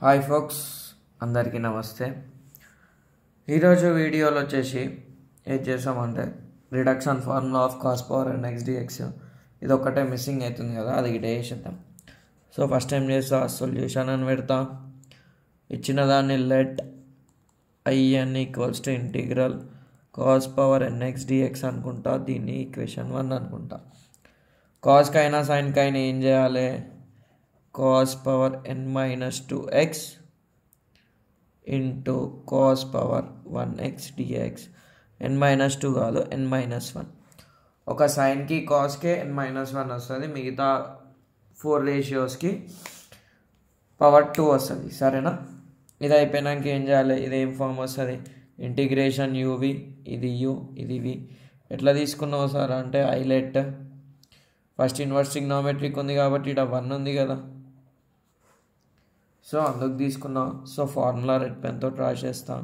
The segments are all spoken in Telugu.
హాయ్ ఫోక్స్, అందరికీ నమస్తే. ఈరోజు వీడియోలో వచ్చేసి ఏం చేసామంటే reduction formula of cos power and x dx ఇది ఒక్కటే మిస్సింగ్ అవుతుంది కదా, అది గిట్ట చేసేద్దాం. సో ఫస్ట్ టైం చేస్తా సొల్యూషన్ అని పెడతా. ఇచ్చిన దాన్ని let I n equals to integral cos power n x dx అనుకుంటా. దీన్ని ఈక్వేషన్ 1 అనుకుంటా. కాస్కైనా సైన్కైనా ఏం చేయాలి? cos power n minus 2x into cos power 1x dx. n minus 2 కాదు, n minus 1. ఒక సైన్కి కాస్కే n minus 1 వస్తుంది, మిగతా 4 రేషియోస్కి పవర్ 2 వస్తుంది. సరేనా? ఇది అయిపోయినాక ఏం చేయాలి? ఇది ఏం ఫామ్ వస్తుంది? ఇంటిగ్రేషన్ యూవి, ఇది యూ, ఇది వి. ఎట్లా తీసుకున్నావు సార్ అంటే ఐలెట్ ఫస్ట్ ఇన్వర్స్ ట్రిగ్నోమెట్రిక్ ఉంది కాబట్టి ఇక్కడ 1 ఉంది కదా, సో అందుకు తీసుకున్నా. సో ఫార్ములా రెడ్ పెన్తో డ్రా చేస్తా.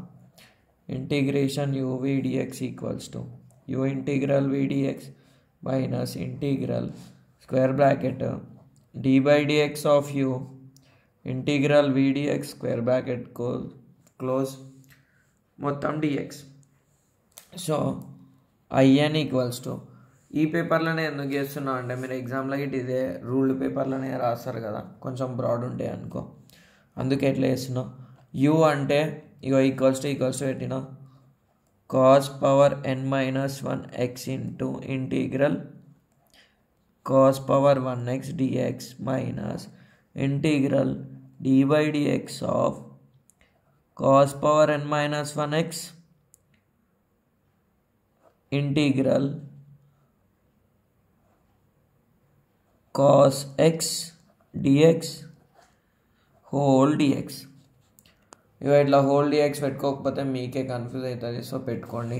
Integration u v dx equals to u integral v dx minus integral square bracket d by dx of u integral v dx square bracket close మొత్తం dx. So I n equals to, ఈ పేపర్లోనే ఎందుకు చేస్తున్నా అంటే మీరు ఎగ్జామ్లో గిట్ ఇదే రూల్డ్ పేపర్లోనే రాస్తారు కదా, కొంచెం బ్రాడ్ ఉంటాయి అనుకో, అందుకే ఎట్లా చేస్తున్నావు. యూ అంటే ఇగో ఈక్వల్స్ టు పెట్టినా cos power n minus 1x into integral cos power 1x dx minus integral d by dx of cos power n minus 1x integral cos x dx whole dx. ఇక ఇట్లా హోల్ డిఎక్స్ పెట్టుకోకపోతే మీకే కన్ఫ్యూజ్ అవుతుంది, సో పెట్టుకోండి.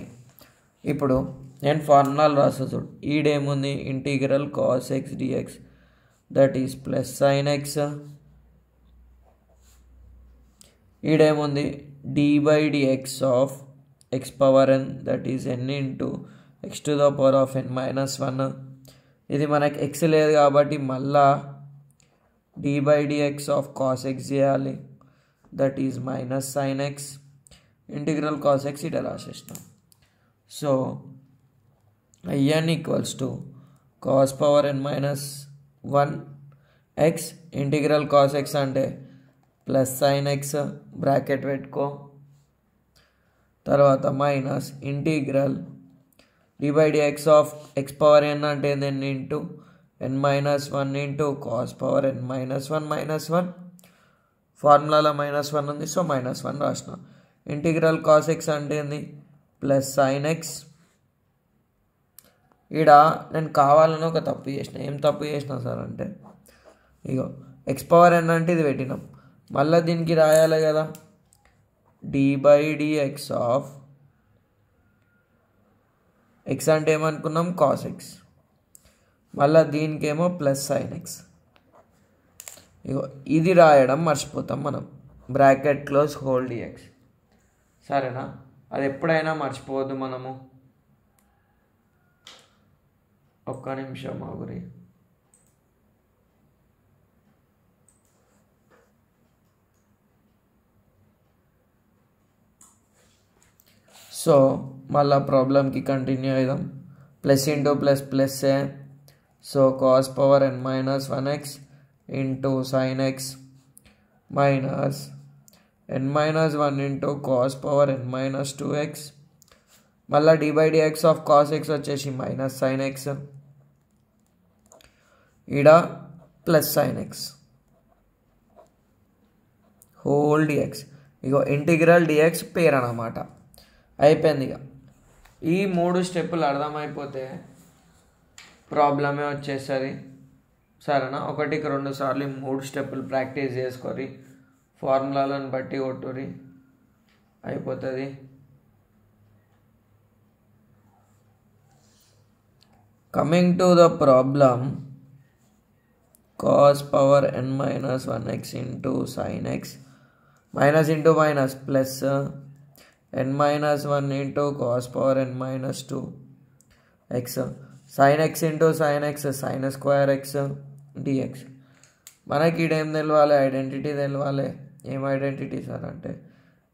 ఇప్పుడు నేను ఫార్ములాలు రాస్తా చూడు. ఈడేముంది? Integral cos x dx that is plus sine x. ఈడేముంది? D by dx of x power n that is n into x to the power of n minus 1. ఇది మనకి ఎక్స్ లేదు కాబట్టి మళ్ళా d by dx of cos x చేయాలి, that is minus sine x integral cos x ఇట్లా రాసేసినాం. So I n equals to cos power n minus 1x integral cos x అంటే ప్లస్ సైన్ ఎక్స్ బ్రాకెట్ పెట్టుకో, తర్వాత minus integral d by dx of x power n అంటే n into n minus 1 into cos power n minus 1 ఫార్ములాలో -1 ఉంది, సో -1 రాసిన. ఇంటిగ్రల్ కాస్ ఎక్స్ అంటే ఏంది? Plus sine X. ఇక్కడ నేను కావాలని ఒక తప్పు చేసిన. ఏం తప్పు చేసిన సార్ అంటే ఇగో ఎక్స్ పవర్ ఎన్ అంటే ఇది పెట్టినాం, మళ్ళీ దీనికి రాయాలి కదా d by dx of x అంటే ఏమనుకున్నాం? Cos x. మళ్ళీ దీనికేమో ప్లస్ సైన్ ఎక్స్. ఇగో ఇది రాయడం మర్చిపోతాం మనం, బ్రాకెట్ క్లోజ్ హోల్ డిఎక్స్. సరేనా? అది ఎప్పుడైనా మర్చిపోవద్దు మనము. ఒక్క నిమిషం ఆగురి. సో మళ్ళీ ప్రాబ్లంకి కంటిన్యూ అవుదాం. ప్లస్ ఇంటూ ప్లస్ ప్లస్ ఏ, so cos power n minus 1x into sin x minus n minus 1 into cos power n minus 2x మళ్ళీ d by dx of cos x వచ్చేసి మైనస్ sin x, ఈడ plus sin x whole dx. ఇగో ఇంటిగ్రల్ dx పేరు అన్నమాట. అయిపోయింది. ఇక ఈ 3 స్టెప్పులు అర్థమైపోతే ప్రాబ్లమే వచ్చేస్తుంది. సరేనా? 1కి 2 సార్లు 3 స్టెప్పులు ప్రాక్టీస్ చేసుకొని ఫార్ములాలను బట్టి కొట్టురి, అయిపోతుంది. Coming to the problem, cos power n minus 1x into sine x minus into minus plus n minus 1 into cos power n minus 2x sin x into sin x sin square x dx. మనకి ఇడేం తెలవాలి? ఐడెంటిటీ తెలవాలి. ఏం ఐడెంటిటీ సార్ అంటే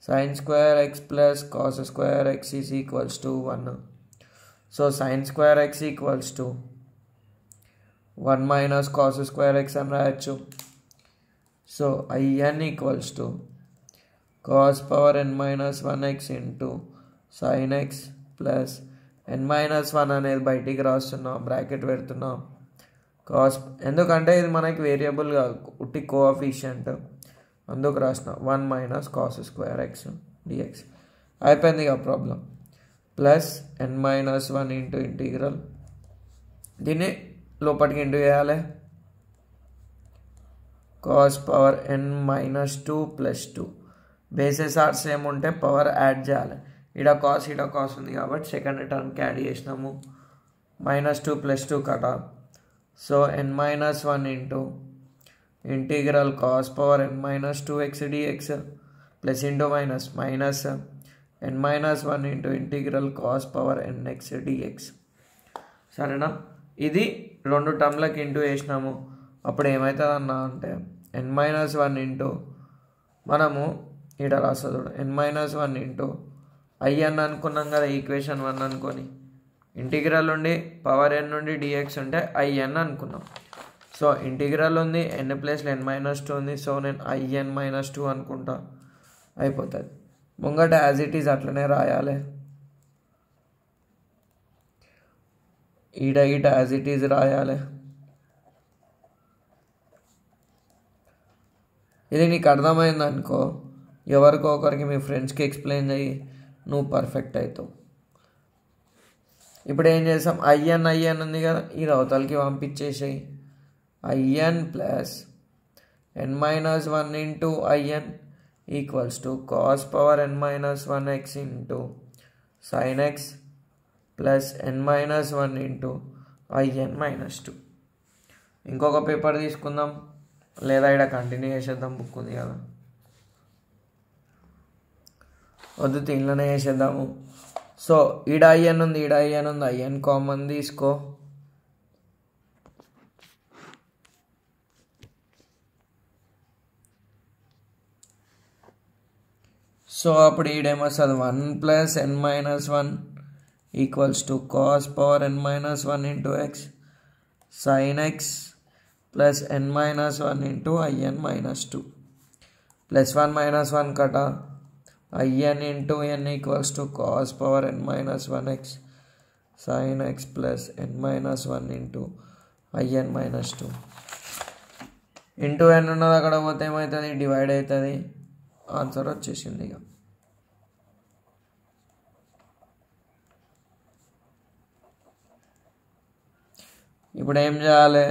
sin square x plus cos square x is equals to 1. So sin square x equals to 1 minus cos square x అని రాయొచ్చు. So in equals to cos power n minus 1x into sin x plus n minus 1 అనేది బయటికి రాస్తున్నాం, బ్రాకెట్ పెడుతున్నాం. కాస్ ఎందుకంటే ఇది మనకి వేరియబుల్గా ఉట్టి కోఎఫిషియంట్, అందుకు రాసిన 1 minus cos square x dx. అయిపోయింది ఇక problem. Plus n minus 1 into integral, దీన్ని లోపలికి ఇంటూ చేయాలి. Cos power n minus 2 plus 2, bases are same ఉంటే పవర్ యాడ్ చేయాలి. ఇడ కాస్ ఉంది కాబట్టి సెకండ్ టర్మ్కి యాడ్ చేసినాము. -2 + 2 కట. So n minus 1 into integral cos power n minus 2x dx plus into minus n minus 1 into integral cos power nx dx. సరేనా? ఇది రెండు టర్మ్లకి ఇంటూ వేసినాము. అప్పుడు ఏమవుతుంది అన్న అంటే n మైనస్ 1 ఇంటూ మనము ఇక్కడ రాస్తుంది n మైనస్ 1 ఇంటూ in అనుకున్నాం కదా, ఈక్వేషన్ 1 అనుకొని ఇంటిగ్రల్ ఉండి పవర్ n నుండి dx ఉంటే in అనుకున్నాం. సో ఇంటిగ్రల్ ఉంది, n ప్లేస్లో n మైనస్ 2 ఉంది. సో నేను in మైనస్ 2 అనుకుంటా, అయిపోతుంది. ముంగట యాజ్ ఇట్ ఈజ్ అట్లనే రాయాలి. ఈడ యాజ్ ఇట్ ఈజ్ రాయాలి. ఇది నీకు అర్థమైంది అనుకో, ఎవరికో ఒకరికి మీ ఫ్రెండ్స్కి ఎక్స్ప్లెయిన్ చేయి, నువ్వు పర్ఫెక్ట్ అవుతావు. ఇప్పుడు ఏం చేసాం, in ఉంది కదా, ఈ అవతలకి పంపించేసేయి. in plus n minus 1 into in equals to cos power n minus 1x into sin x plus n minus 1 into in minus 2. ఇంకొక పేపర్ తీసుకుందాం, లేదా ఇక్కడ కంటిన్యూ చేసేద్దాం, బుక్ ఉంది కదా, వద్దు దీనిలోనే చేసేద్దాము. సో ఈడ in ఉంది, in కామన్ తీసుకో. సో అప్పుడు ఈడేమొస్తుంది 1 plus n minus 1 equals to cos power n minus 1 into X sin x plus n minus 1 into in minus 2 plus 1 minus 1 కట. in into n equals to cos power n minus 1x sin x plus n minus 1 into in minus 2 into n ఉన్నది అక్కడ పోతే ఏమవుతుంది, డివైడ్ అవుతుంది. ఆన్సర్ వచ్చేసింది. ఇక ఇప్పుడు ఏం చేయాలి,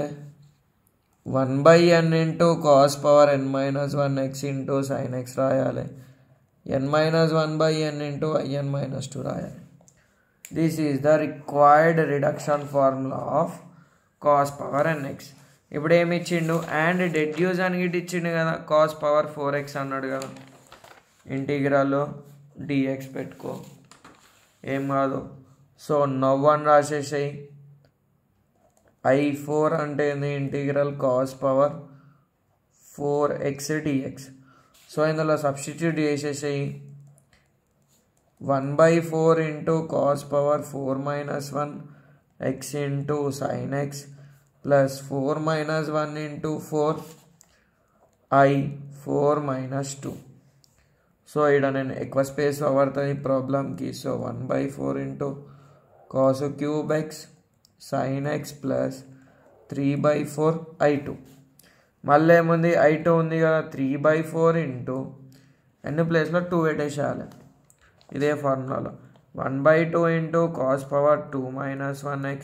1/n into cos power n minus 1x into sin x రాయాలి. n minus 1/n into in minus 2 రాయాలి. This is the required reduction formula of cos power nx. ఇప్పుడు ఏమి ఇచ్చిండు, అండ్ డెడ్యూస్ అని గిట్ ఇచ్చిండు కదా, కాస్ పవర్ 4x అన్నాడు కదా. ఇంటిగ్రల్ dx పెట్టుకో, ఏం కాదు. సో నవ్ అని రాసేసాయి. I4 అంటే integral cos power 4x dx. So ఇందులో సబ్స్టిట్యూట్ చేసేసాయి. 1/4 into cos power 4 minus 1 x into sin x plus 4 minus 1 into 4 I4 minus 2. So ఇక్కడ నేను ఎక్కువ స్పేస్ పడుతుంది ప్రాబ్లంకి. So 1/4 into cos cube x sin x plus 3/4 I2. మళ్ళీ ఏముంది, I2 ఉంది కదా, 3/4 ఇంటూ n ప్లేస్లో 2 పెట్టేసేయాలి. ఇదే ఫార్ములాలో 1/2 into cos power 2 minus 1x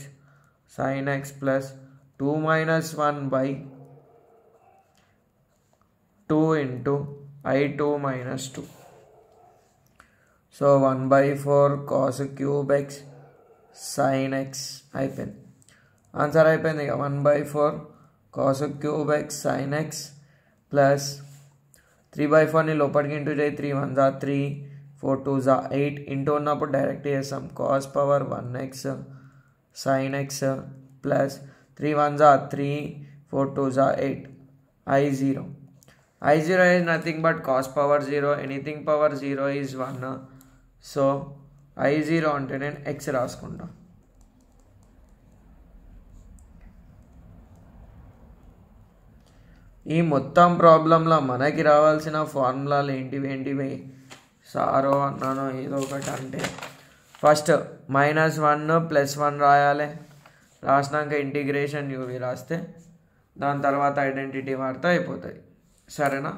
sin x plus 2 minus 1/2 into I2 minus 2. So 1/4 cos cube x sin x అయిపోయింది. ఆన్సర్ అయిపోయింది. ఇక 1/4 cos cube x sin x plus 3/4ని లోపలికి ఇంటూ చేయి. 3 1 = 3, 4 2 = 8. ఇంటూ ఉన్నప్పుడు డైరెక్ట్ చేస్తాం. Cos power 1x sin x plus 3 1 = 3, 4 2 = 8 I0. I0 is nothing but cos power 0, anything power 0 is 1. So I0 అంటే నేను x రాసుకుంటా. ఈ మొత్తం ప్రాబ్లంలో మనకి రావాల్సిన ఫార్ములాలు ఏంటివి సారో అన్నాను ఏదో ఒకటి అంటే ఫస్ట్ -1 +1 రాయాలి. రాసినాక ఇంటిగ్రేషన్ యూవి రాస్తే దాని తర్వాత ఐడెంటిటీ వాడితే అయిపోతుంది. సరేనా?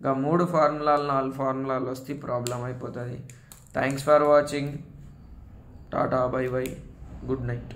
ఇంకా 3 ఫార్ములాలు 4 ఫార్ములాలు వస్తే ప్రాబ్లం అయిపోతుంది. Thanks for watching. Tata bye by, good night.